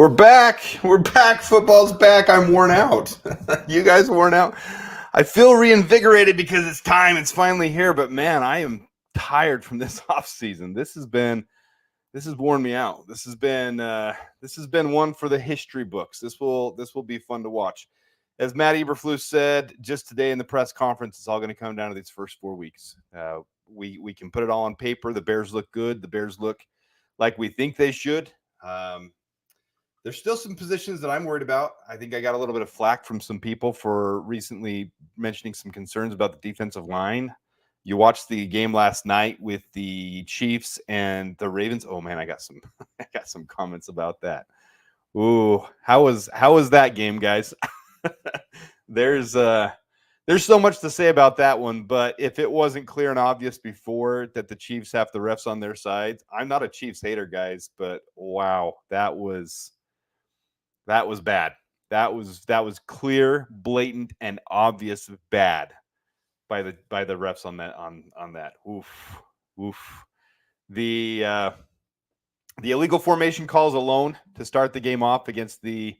We're back. We're back. Football's back. I'm worn out. You guys worn out? I feel reinvigorated because it's time. It's finally here. But man, I am tired from this off season. This has worn me out. This has been one for the history books. This will be fun to watch. As Matt Eberflus said just today in the press conference, it's all going to come down to these first 4 weeks. We can put it all on paper. The Bears look good. The Bears look like we think they should. There's still some positions that I'm worried about. I think I got a little bit of flack from some people for recently mentioning some concerns about the defensive line. You watched the game last night with the Chiefs and the Ravens. Oh man, I got some I got some comments about that. Ooh, how was that game, guys? there's there's so much to say about that one, but if it wasn't clear and obvious before that the Chiefs have the refs on their side, I'm not a Chiefs hater, guys, but wow, that was bad. That was clear, blatant, and obvious bad by the refs on that. Oof, oof. The illegal formation calls alone to start the game off against the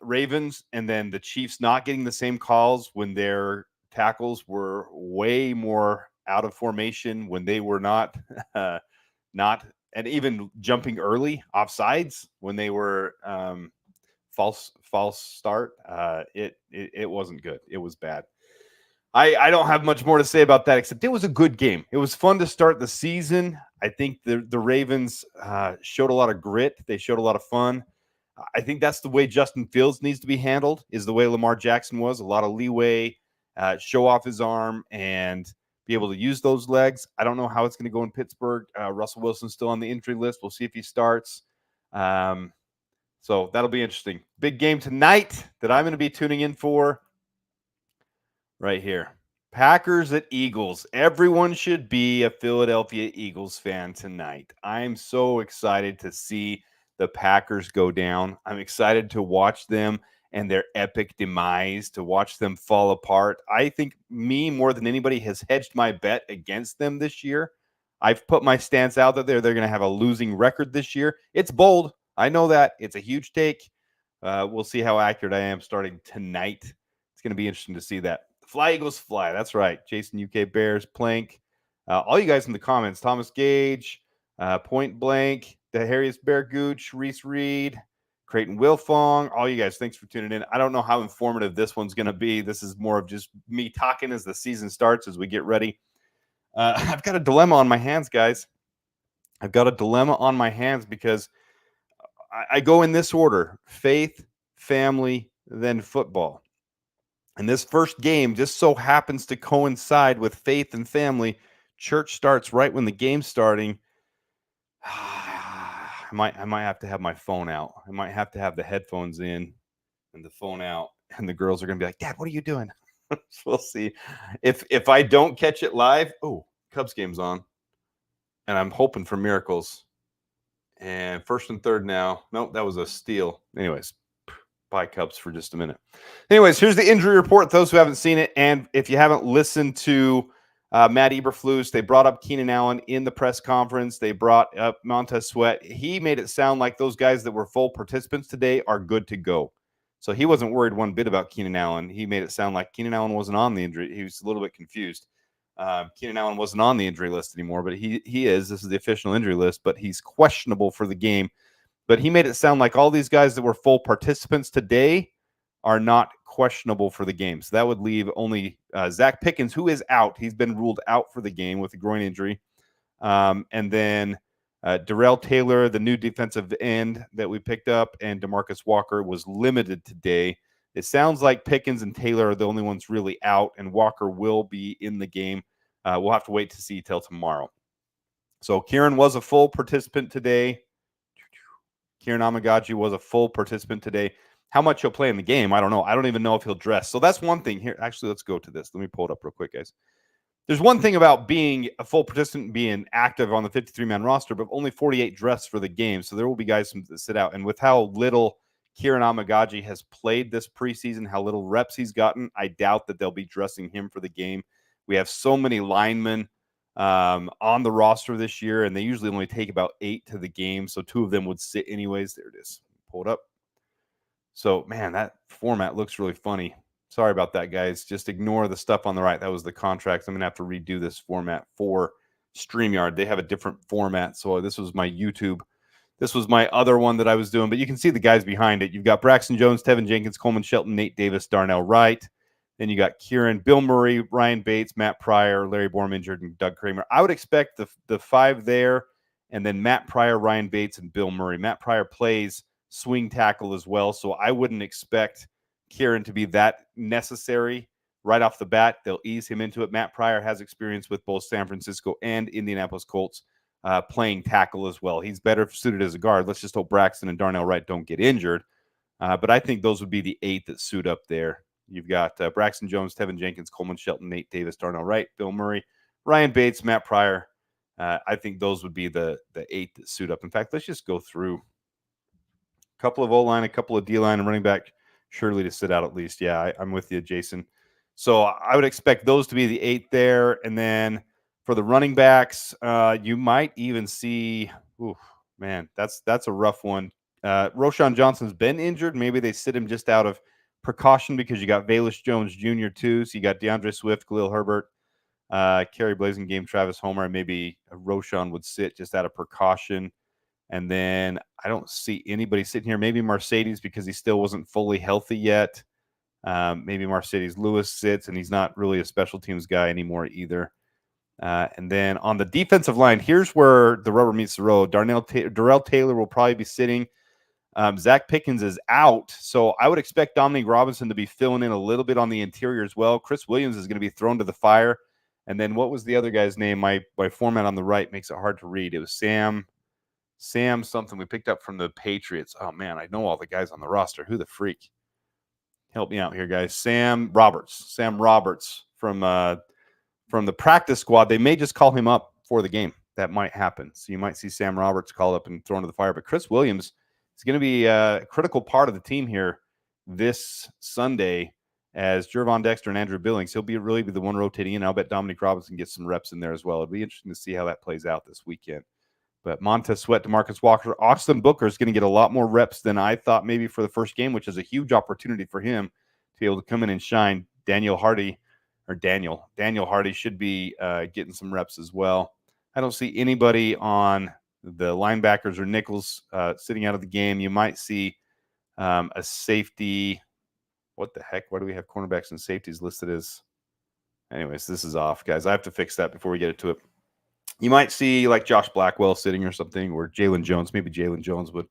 Ravens, and then the Chiefs not getting the same calls when their tackles were way more out of formation, when they were not not and even jumping early offsides when they were false start. It wasn't good. It was bad. I don't have much more to say about that except it was a good game. It was fun to start the season. I think the Ravens showed a lot of grit. They showed a lot of fun. I think that's the way Justin Fields needs to be handled, is the way Lamar Jackson was. A lot of leeway, show off his arm, and be able to use those legs. I don't know how it's going to go in Pittsburgh. Russell Wilson's still on the injury list. We'll see if he starts. So that'll be interesting. Big game tonight that I'm going to be tuning in for right here. Packers at Eagles. Everyone should be a Philadelphia Eagles fan tonight. I'm so excited to see the Packers go down. I'm excited to watch them and their epic demise, to watch them fall apart. I think me, more than anybody, has hedged my bet against them this year. I've put my stance out that they're going to have a losing record this year. It's bold. I know that. It's a huge take. We'll see how accurate I am starting tonight. It's going to be interesting to see that. Fly, Eagles, fly. That's right. Jason, UK Bears, Plank. All you guys in the comments. Thomas Gage, Point Blank, Darius Bear Gooch, Reese Reed, Creighton Wilfong. All you guys, thanks for tuning in. I don't know how informative this one's going to be. This is more of just me talking as the season starts, as we get ready. I've got a dilemma on my hands, guys. I've got a dilemma on my hands because I go in this order: faith, family, then football. And this first game just so happens to coincide with faith and family. Church starts right when the game's starting. I might have to have my phone out. I might have to have the headphones in and the phone out. And the girls are going to be like, Dad, what are you doing? We'll see. If I don't catch it live, Cubs game's on. And I'm hoping for miracles. And first and third now. Nope, that was a steal. Anyways, bye Cubs for just a minute. Anyways, here's the injury report, those who haven't seen it. And if you haven't listened to Matt Eberflus, they brought up Keenan Allen in the press conference. They brought up Montez Sweat. He made it sound like those guys that were full participants today are good to go. So he wasn't worried one bit about Keenan Allen. He made it sound like Keenan Allen wasn't on the injury. He was a little bit confused. Keenan Allen wasn't on the injury list anymore, but he is. This is the official injury list, but he's questionable for the game. But he made it sound like all these guys that were full participants today are not questionable for the game. So that would leave only Zach Pickens, who is out. He's been ruled out for the game with a groin injury. And then Darrell Taylor, the new defensive end that we picked up, and DeMarcus Walker was limited today. It sounds like Pickens and Taylor are the only ones really out, and Walker will be in the game. We'll have to wait to see till tomorrow. So Kieran was a full participant today. Kieran Amagaji was a full participant today. How much he'll play in the game, I don't know. I don't even know if he'll dress. So that's one thing here. Actually, let's go to this. Let me pull it up real quick, guys. There's one thing about being a full participant, being active on the 53-man roster, but only 48 dress for the game. So there will be guys that sit out. And with how little Kieran Amagaji has played this preseason, how little reps he's gotten, I doubt that they'll be dressing him for the game. We have so many linemen on the roster this year, and they usually only take about 8 to the game, so 2 of them would sit anyways. There it is. pull it up. So, man, that format looks really funny. Sorry about that, guys. Just ignore the stuff on the right. That was the contracts. I'm going to have to redo this format for StreamYard. They have a different format. So this was my YouTube. This was my other one that I was doing. But you can see the guys behind it. You've got Braxton Jones, Tevin Jenkins, Coleman Shelton, Nate Davis, Darnell Wright. Then you got Kieran, Bill Murray, Ryan Bates, Matt Pryor, Larry Borum injured, and Doug Kramer. I would expect the five there, and then Matt Pryor, Ryan Bates, and Bill Murray. Matt Pryor plays swing tackle as well, so I wouldn't expect Kieran to be that necessary right off the bat. They'll ease him into it. Matt Pryor has experience with both San Francisco and Indianapolis Colts playing tackle as well. He's better suited as a guard. Let's just hope Braxton and Darnell Wright don't get injured. But I think those would be the 8 that suit up there. You've got Braxton Jones, Tevin Jenkins, Coleman Shelton, Nate Davis, Darnell Wright, Bill Murray, Ryan Bates, Matt Pryor. I think those would be the 8 that suit up. In fact, let's just go through a couple of O-line, a couple of D-line, and running back surely to sit out at least. Yeah, I'm with you, Jason. So I would expect those to be the 8 there. And then for the running backs, you might even see, man, that's a rough one. Roschon Johnson's been injured. Maybe they sit him just out of precaution because you got Velus Jones Jr. too. So you got DeAndre Swift, Khalil Herbert, Kerry Blasingame, Travis Homer, and maybe Roschon would sit just out of precaution. And then I don't see anybody sitting here. Maybe Mercedes because he still wasn't fully healthy yet. Maybe Mercedes Lewis sits, and he's not really a special teams guy anymore either. And then on the defensive line, here's where the rubber meets the road. Darrell Taylor will probably be sitting. Zach Pickens is out, so I would expect Dominique Robinson to be filling in a little bit on the interior as well. Chris Williams is going to be thrown to the fire. And then what was the other guy's name? My format on the right makes it hard to read. It was Sam something we picked up from the Patriots. Oh, man, I know all the guys on the roster. Who the freak? Help me out here, guys. Sam Roberts from the practice squad. They may just call him up for the game. That might happen. So you might see Sam Roberts called up and thrown to the fire. But Chris Williams is going to be a critical part of the team here this Sunday as Gervon Dexter and Andrew Billings. He'll really be the one rotating in. I'll bet Dominique Robinson gets some reps in there as well. It'll be interesting to see how that plays out this weekend. But Montez Sweat, DeMarcus Walker, Austin Booker is going to get a lot more reps than I thought maybe for the first game, which is a huge opportunity for him to be able to come in and shine. Daniel Hardy should be getting some reps as well. I don't see anybody on the linebackers or nickels sitting out of the game. You might see a safety. What the heck? Why do we have cornerbacks and safeties listed as? Anyways, this is off, guys. I have to fix that before we get to it. You might see like Josh Blackwell sitting or something, or Jalen Jones. Maybe Jalen Jones would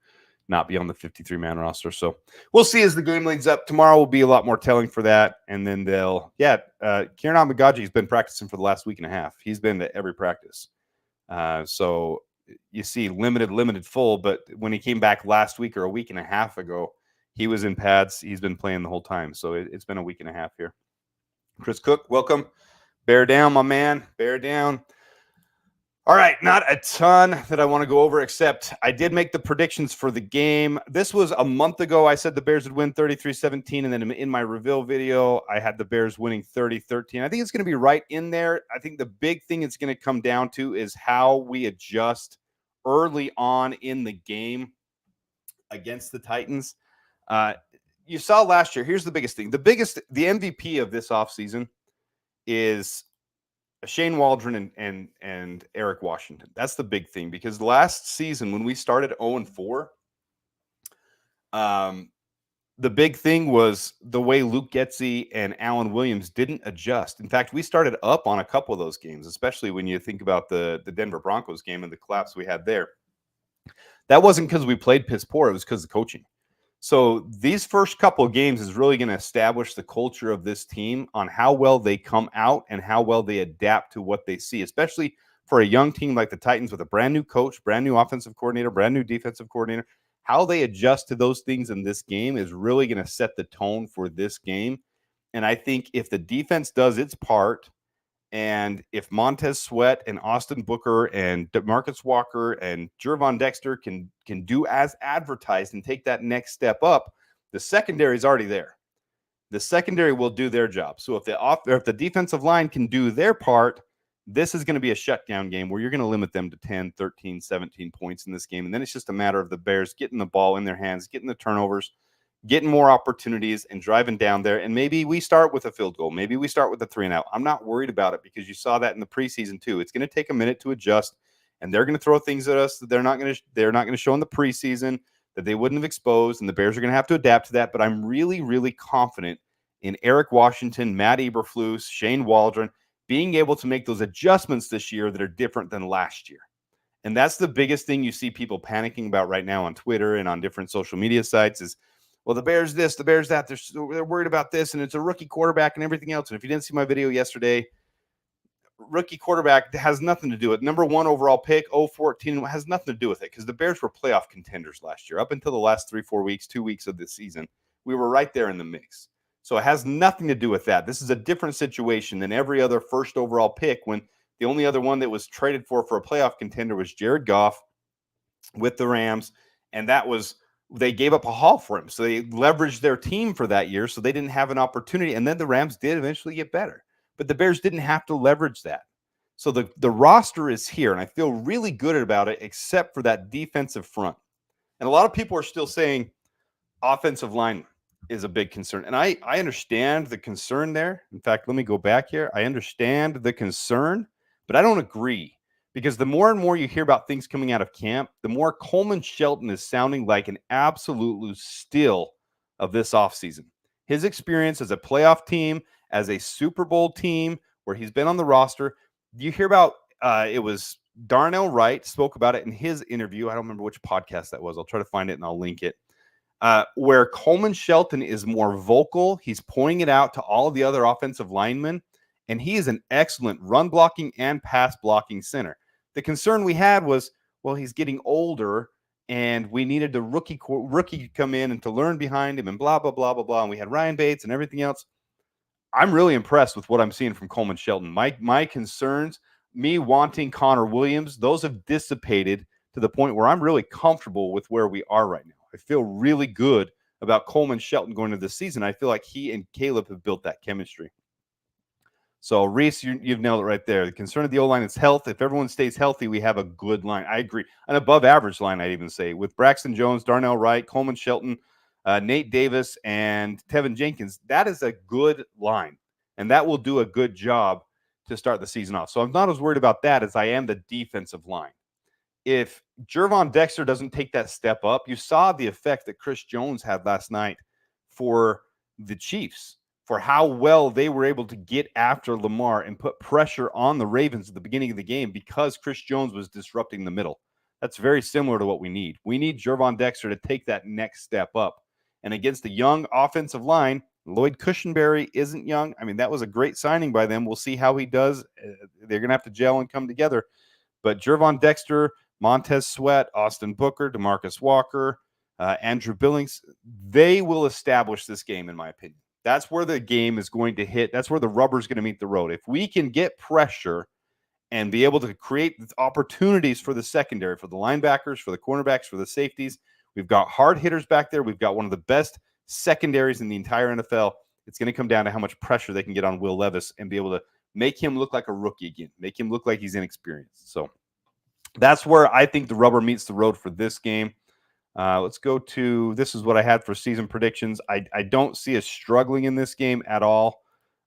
not be on the 53-man roster. So we'll see as the game leads up. Tomorrow will be a lot more telling for that. And then Kieran Amagaji has been practicing for the last week and a half. He's been to every practice. So you see limited full, but when he came back last week or a week and a half ago, he was in pads. He's been playing the whole time. So it's been a week and a half here. Chris Cook, welcome. Bear down, my man. Bear down. All right, not a ton that I want to go over, except I did make the predictions for the game. This was a month ago. I said the Bears would win 33-17, and then in my reveal video, I had the Bears winning 30-13. I think it's going to be right in there. I think the big thing it's going to come down to is how we adjust early on in the game against the Titans. You saw last year, here's the biggest thing. The MVP of this offseason is Shane Waldron and Eric Washington. That's the big thing, because last season when we started 0-4, the big thing was the way Luke Getsy and Alan Williams didn't adjust. In fact, we started up on a couple of those games, especially when you think about the Denver Broncos game and the collapse we had there. That wasn't because we played piss poor. It was because of coaching. So these first couple of games is really going to establish the culture of this team on how well they come out and how well they adapt to what they see, especially for a young team like the Titans with a brand new coach, brand new offensive coordinator, brand new defensive coordinator. How they adjust to those things in this game is really going to set the tone for this game. And I think if the defense does its part, and if Montez Sweat and Austin Booker and DeMarcus Walker and Gervon Dexter can do as advertised and take that next step up, the secondary is already there. The secondary will do their job. So if the defensive line can do their part, This is going to be a shutdown game where you're going to limit them to 10, 13, 17 points in this game. And then it's just a matter of the Bears getting the ball in their hands, getting the turnovers, getting more opportunities, and driving down there. And maybe we start with a field goal. Maybe we start with a 3-and-out. I'm not worried about it because you saw that in the preseason too. It's going to take a minute to adjust, and they're going to throw things at us that they're not going to show in the preseason that they wouldn't have exposed, and the Bears are going to have to adapt to that. But I'm really, really confident in Eric Washington, Matt Eberflus, Shane Waldron being able to make those adjustments this year that are different than last year. And that's the biggest thing you see people panicking about right now on Twitter and on different social media sites is, well, the Bears this, the Bears that, they're worried about this, and it's a rookie quarterback and everything else. And if you didn't see my video yesterday, rookie quarterback has nothing to do with number 1 overall pick, 014, has nothing to do with it because the Bears were playoff contenders last year. Up until the last 3-4 weeks, 2 weeks of the season, we were right there in the mix. So it has nothing to do with that. This is a different situation than every other first overall pick when the only other one that was traded for a playoff contender was Jared Goff with the Rams, and that was they gave up a haul for him. So they leveraged their team for that year, so they didn't have an opportunity. And then the Rams did eventually get better. But the Bears didn't have to leverage that. So the roster is here, and I feel really good about it, except for that defensive front. And a lot of people are still saying offensive line is a big concern. And I understand the concern there. In fact, let me go back here. I understand the concern, but I don't agree. Because the more and more you hear about things coming out of camp, the more Coleman Shelton is sounding like an absolute steal of this offseason. His experience as a playoff team, as a Super Bowl team, where he's been on the roster. You hear about, it was Darnell Wright spoke about it in his interview. I don't remember which podcast that was. I'll try to find it and I'll link it. Where Coleman Shelton is more vocal. He's pointing it out to all of the other offensive linemen, and he is an excellent run blocking and pass blocking center. The concern we had was, well, he's getting older, and we needed the rookie to come in and to learn behind him and blah, blah, blah, blah, blah. And we had Ryan Bates and everything else. I'm really impressed with what I'm seeing from Coleman Shelton. My concerns, me wanting Connor Williams, those have dissipated to the point where I'm really comfortable with where we are right now. I feel really good about Coleman Shelton going into this season. I feel like he and Caleb have built that chemistry. So, Reese, you've nailed it right there. The concern of the O-line is health. If everyone stays healthy, we have a good line. I agree. An above-average line, I'd even say, with Braxton Jones, Darnell Wright, Coleman Shelton, Nate Davis, and Tevin Jenkins. That is a good line, and that will do a good job to start the season off. So I'm not as worried about that as I am the defensive line. If Gervon Dexter doesn't take that step up, you saw the effect that Chris Jones had last night for the Chiefs, for how well they were able to get after Lamar and put pressure on the Ravens at the beginning of the game because Chris Jones was disrupting the middle. That's very similar to what we need. We need Gervon Dexter to take that next step up. And against the young offensive line, Lloyd Cushenberry isn't young. I mean, that was a great signing by them. We'll see how he does. They're going to have to gel and come together. But Gervon Dexter, Montez Sweat, Austin Booker, DeMarcus Walker, Andrew Billings, they will establish this game, in my opinion. That's where the game is going to hit. That's where the rubber is going to meet the road. If we can get pressure and be able to create opportunities for the secondary, for the linebackers, for the cornerbacks, for the safeties, we've got hard hitters back there. We've got one of the best secondaries in the entire NFL. It's going to come down to how much pressure they can get on Will Levis and be able to make him look like a rookie again, make him look like he's inexperienced. So that's where I think the rubber meets the road for this game. Let's go to, this is what I had for season predictions. I don't see us struggling in this game at all.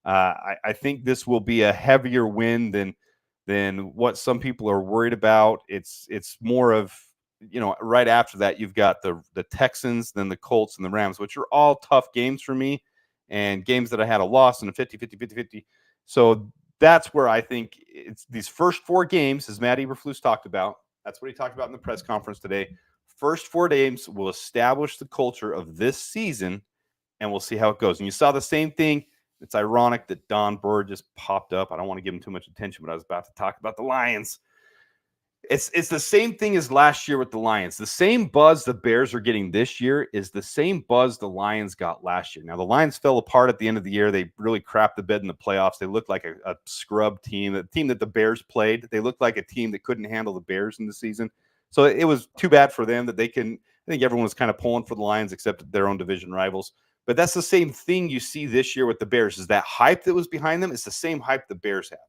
I think this will be a heavier win than what some people are worried about. It's more of, right after that, you've got the Texans, then the Colts and the Rams, which are all tough games for me and games that I had a loss in a 50-50-50-50. So that's where I think it's these first 4 games, as Matt Eberflus talked about. That's what he talked about in the press conference today. First 4 games will establish the culture of this season, and we'll see how it goes. And you saw the same thing. It's ironic that Don Bird just popped up. I don't want to give him too much attention, but I was about to talk about the Lions. It's the same thing as last year with the Lions. The same buzz the Bears are getting this year is the same buzz the Lions got last year. Now, the Lions fell apart at the end of the year. They really crapped the bed in the playoffs. They looked like a scrub team, a team that the Bears played. They looked like a team that couldn't handle the Bears in the season. So it was too bad for them that they can. I think everyone was kind of pulling for the Lions except their own division rivals. But that's the same thing you see this year with the Bears, is that hype that was behind them is the same hype the Bears have.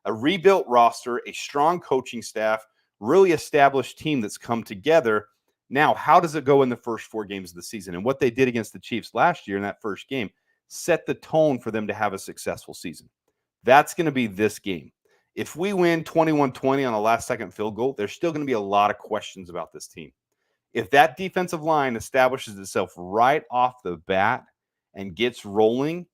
a rebuilt roster, a strong coaching staff, really established team that's come together. Now, how does it go in the first 4 games of the season? And what they did against the Chiefs last year in that first game set the tone for them to have a successful season. That's going to be this game. If we win 21-20 on a last-second field goal, there's still going to be a lot of questions about this team. If that defensive line establishes itself right off the bat and gets rolling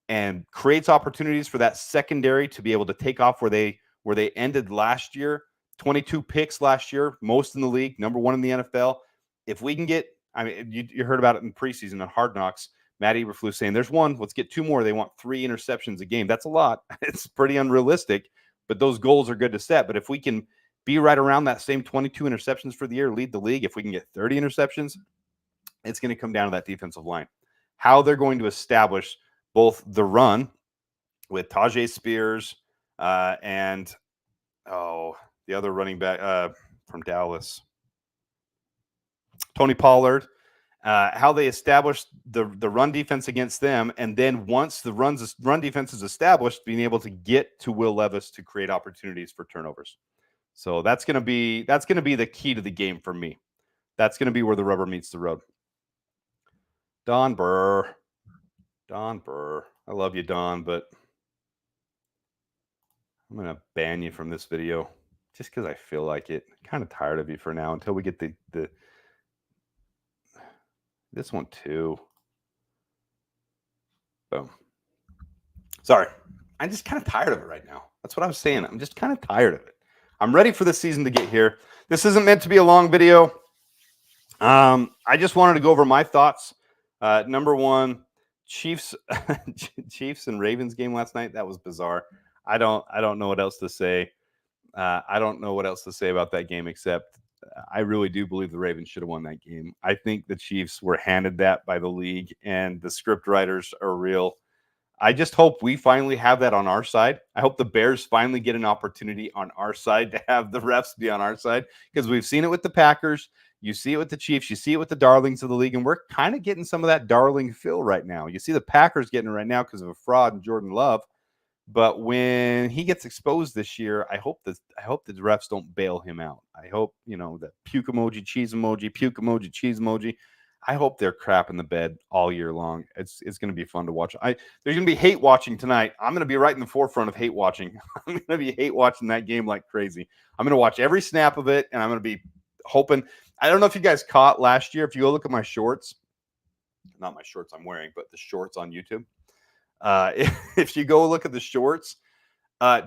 and creates opportunities for that secondary to be able to take off where they ended last year, 22 picks last year, most in the league, number 1 in the NFL. If we can get, I mean, you heard about it in preseason on Hard Knocks, Matt Eberflus saying there's 1, let's get 2 more. They want 3 interceptions a game. That's a lot. It's pretty unrealistic, but those goals are good to set. But if we can be right around that same 22 interceptions for the year, lead the league, if we can get 30 interceptions, it's going to come down to that defensive line. How they're going to establish both the run with Tajay Spears and the other running back from Dallas, Tony Pollard, how they establish the run defense against them, and then once the run defense is established, being able to get to Will Levis to create opportunities for turnovers. So that's going to be the key to the game for me. That's going to be where the rubber meets the road. Don Burr. I love you, Don, but I'm going to ban you from this video just because I feel like it. Kind of tired of you for now until we get this one too. Boom. Sorry. I'm just kind of tired of it right now. That's what I was saying. I'm just kind of tired of it. I'm ready for the season to get here. This isn't meant to be a long video. I just wanted to go over my thoughts. Number 1, Chiefs and Ravens game last night. That was bizarre. I don't know what else to say. I don't know what else to say about that game except I really do believe the Ravens should have won that game. I think the Chiefs were handed that by the league, and the script writers are real. I just hope we finally have that on our side. I hope the Bears finally get an opportunity on our side to have the refs be on our side, because we've seen it with the Packers. You see it with the Chiefs. You see it with the darlings of the league, and we're kind of getting some of that darling feel right now. You see the Packers getting it right now because of a fraud in Jordan Love. But when he gets exposed this year, I hope the refs don't bail him out. I hope, the puke emoji, cheese emoji, puke emoji, cheese emoji. I hope they're crap in the bed all year long. It's going to be fun to watch. There's going to be hate watching tonight. I'm going to be right in the forefront of hate watching. I'm going to be hate watching that game like crazy. I'm going to watch every snap of it, and I'm going to be hoping. I don't know if you guys caught last year. If you go look at my shorts, not my shorts I'm wearing, but the shorts on YouTube. If you go look at the shorts,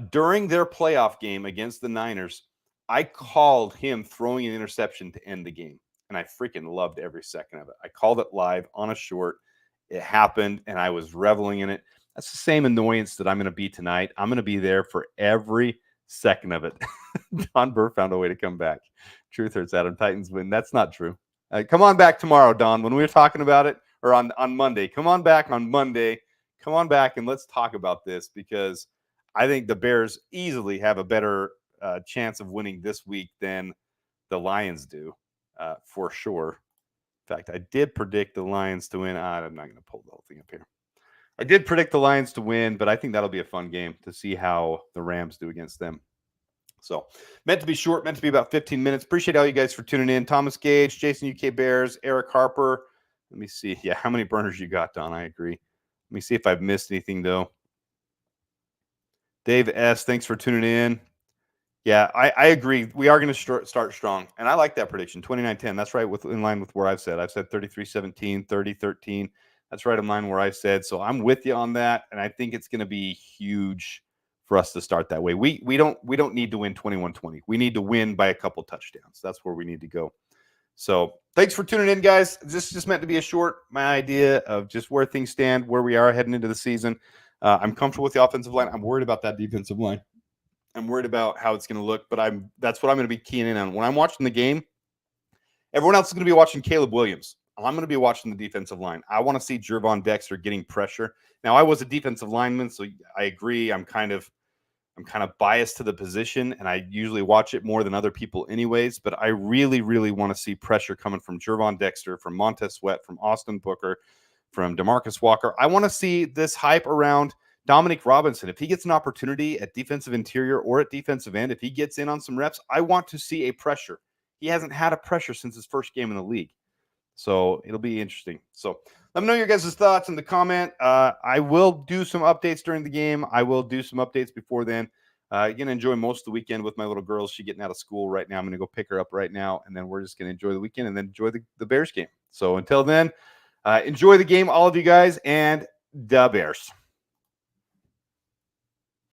during their playoff game against the Niners, I called him throwing an interception to end the game. And I freaking loved every second of it. I called it live on a short. It happened, and I was reveling in it. That's the same annoyance that I'm going to be tonight. I'm going to be there for every second of it. Don Burr found a way to come back. Truth hurts, Adam. Titans win. That's not true. Come on back tomorrow, Don, when we were talking about it, or on Monday. Come on back on Monday. Come on back and let's talk about this, because I think the Bears easily have a better chance of winning this week than the Lions do, for sure. In fact, I did predict the Lions to win. I'm not going to pull the whole thing up here. I did predict the Lions to win, but I think that'll be a fun game to see how the Rams do against them. So, meant to be short, meant to be about 15 minutes. Appreciate all you guys for tuning in. Thomas Gage, Jason UK Bears, Eric Harper. Let me see. Yeah, how many burners you got, Don? I agree. Let me see if I've missed anything, though. Dave S., thanks for tuning in. Yeah, I agree. We are going to start strong. And I like that prediction, 29-10. That's right, in line with where I've said. I've said 33-17, 30-13. That's right in line where I've said. So I'm with you on that. And I think it's going to be huge for us to start that way. We don't need to win 21-20. We need to win by a couple touchdowns. That's where we need to go. So thanks for tuning in, guys. This is just meant to be a short, my idea of just where things stand, where we are heading into the season. I'm comfortable with the offensive line. I'm worried about that defensive line. I'm worried about how it's going to look, but that's what I'm going to be keying in on. When I'm watching the game, everyone else is going to be watching Caleb Williams. I'm going to be watching the defensive line. I want to see Gervon Dexter getting pressure. Now, I was a defensive lineman, so I agree. I'm kind of biased to the position, and I usually watch it more than other people anyways, but I really, really want to see pressure coming from Gervon Dexter, from Montez Sweat, from Austin Booker, from DeMarcus Walker. I want to see this hype around Dominic Robinson, if he gets an opportunity at defensive interior or at defensive end, if he gets in on some reps, I want to see a pressure. He hasn't had a pressure since his first game in the league. So it'll be interesting. So let me know your guys' thoughts in the comment. I will do some updates during the game. I will do some updates before then. Going to enjoy most of the weekend with my little girl. She's getting out of school right now. I'm going to go pick her up right now, and then we're just going to enjoy the weekend and then enjoy the Bears game. So until then, enjoy the game, all of you guys, and the Bears.